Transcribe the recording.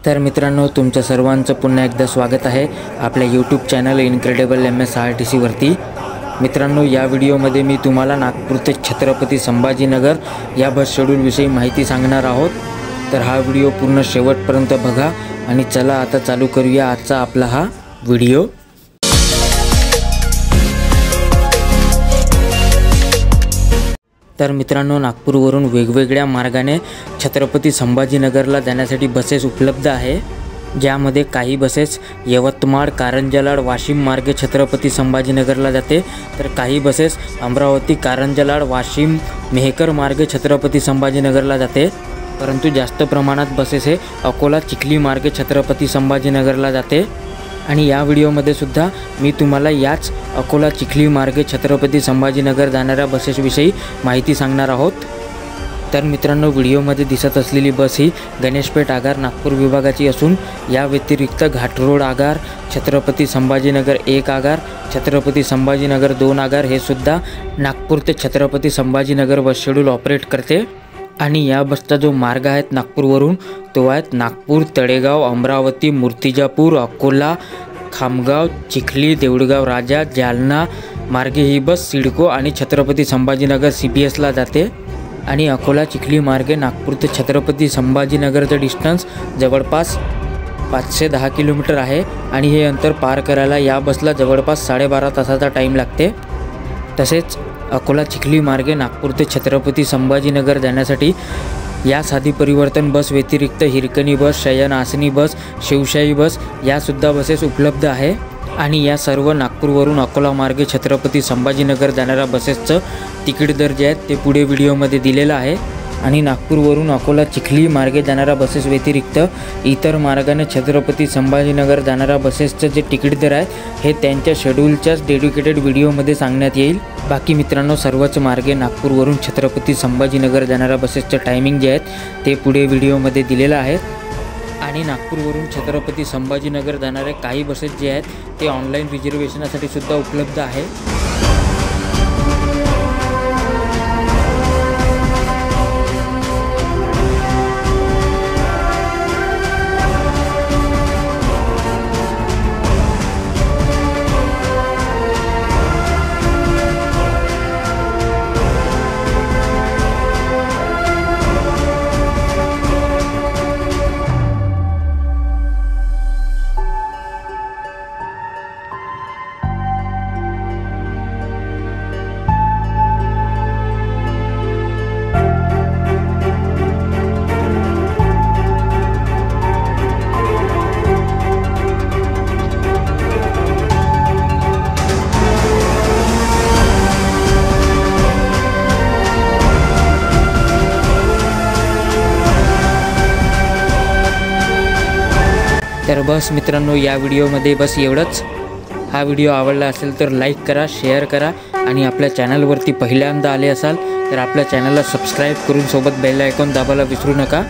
तर मित्रांनो, तुमचं सर्वांचं पुन्हा एकदा स्वागत आहे आपल्या यूट्यूब चॅनल इनक्रेडिबल MSRTC वरती। मित्रांनो, या व्हिडिओमध्ये मी तुम्हाला नागपूर ते छत्रपती संभाजीनगर या बस शेड्यूलविषयी माहिती सांगणार आहोत। तर हा व्हिडिओ पूर्ण शेवटपर्यंत बघा आणि चला आता चालू करूया आजचा आपला हा व्हिडिओ। तर मित्रांनो, नागपूरवरून वेगवेगळ्या मार्गाने छत्रपती संभाजीनगरला जाण्यासाठी बसेस उपलब्ध आहे, ज्यामध्ये काही बसेस यवतमाळ, कारंजा-लाड, वाशिम मार्गे छत्रपती संभाजीनगरला जाते, तर काही बसेस अमरावती, कारंजा-लाड, वाशिम, मेहकर मार्गे छत्रपती संभाजीनगरला जाते। परंतु जास्त प्रमाणात बसेस हे अकोला, चिखली मार्गे छत्रपती संभाजीनगरला जाते। आणि या व्हिडिओमध्ये सुद्धा मी तुम्हाला याच अकोला, चिखली मार्गे छत्रपती संभाजीनगर जाणाऱ्या बसेसविषयी माहिती सांगणार आहोत। तर मित्रांनो, व्हिडिओमध्ये दिसत असलेली बस ही गणेशपेठ आगार नागपूर विभागाची असून या व्यतिरिक्त घाटरोड आगार, छत्रपती संभाजीनगर 1 आगार, छत्रपती संभाजीनगर 2 आगार हे सुद्धा नागपूर ते छत्रपती संभाजीनगर बस शेड्यूल ऑपरेट करते। आणि या बसचा जो मार्ग आहे नागपूरवरून तो आहे नागपूर, तळेगाव, अमरावती, मूर्तिजापूर, अकोला, खामगाव, चिखली, देऊळगाव राजा, जालना मार्गे ही बस सिडको आणि छत्रपती संभाजीनगर CPSला जाते। आणि अकोला, चिखली मार्गे नागपूर ते छत्रपती संभाजीनगरचं डिस्टन्स जवळपास 510 किलोमीटर आहे आणि हे अंतर पार करायला या बसला जवळपास 12.5 तासाचा टाईम लागते। तसेच अकोला, चिखली मार्गे नागपूर ते छत्रपती संभाजीनगर जाण्यासाठी या साधी परिवर्तन बस व्यतिरिक्त हिरकणी बस, शयन आसनी बस, शिवशाही बस यासुद्धा बसेस उपलब्ध आहे। आणि या सर्व नागपूरवरून अकोला मार्गे छत्रपती संभाजीनगर जाणाऱ्या बसेसचं तिकीट दर जे आहेत ते पुढे व्हिडिओमध्ये दिलेलं आहे। आणि नागपूरवरून अकोला, चिखली मार्गे जाणाऱ्या बसेस व्यतिरिक्त इतर मार्गाने छत्रपती संभाजीनगर जाणाऱ्या बसेसचं जे तिकीट दर आहे हे त्यांच्या शेड्यूलच्याच डेडिकेटेड व्हिडिओमध्ये सांगण्यात येईल। बाकी मित्रांनो, सर्वच मार्गे नागपूरवरून छत्रपती संभाजीनगर जाणाऱ्या बसेसचं टायमिंग जे आहेत ते पुढे व्हिडिओमध्ये दिलेलं आहे। आणि नागपूरवरून छत्रपती संभाजीनगर जाणारे काही बसेस जे आहेत ते ऑनलाईन रिझर्वेशनसाठी सुद्धा उपलब्ध आहे। तर बस मित्रांनो, या व्हिडिओमध्ये बस एवढंच। हा व्हिडिओ आवडला असेल तर लाईक करा, शेअर करा आणि आपल्या चॅनलवरती पहिल्यांदा आले असाल तर आपल्या चॅनलला सबस्क्राईब करून सोबत बेल आयकॉन दाबायला विसरू नका।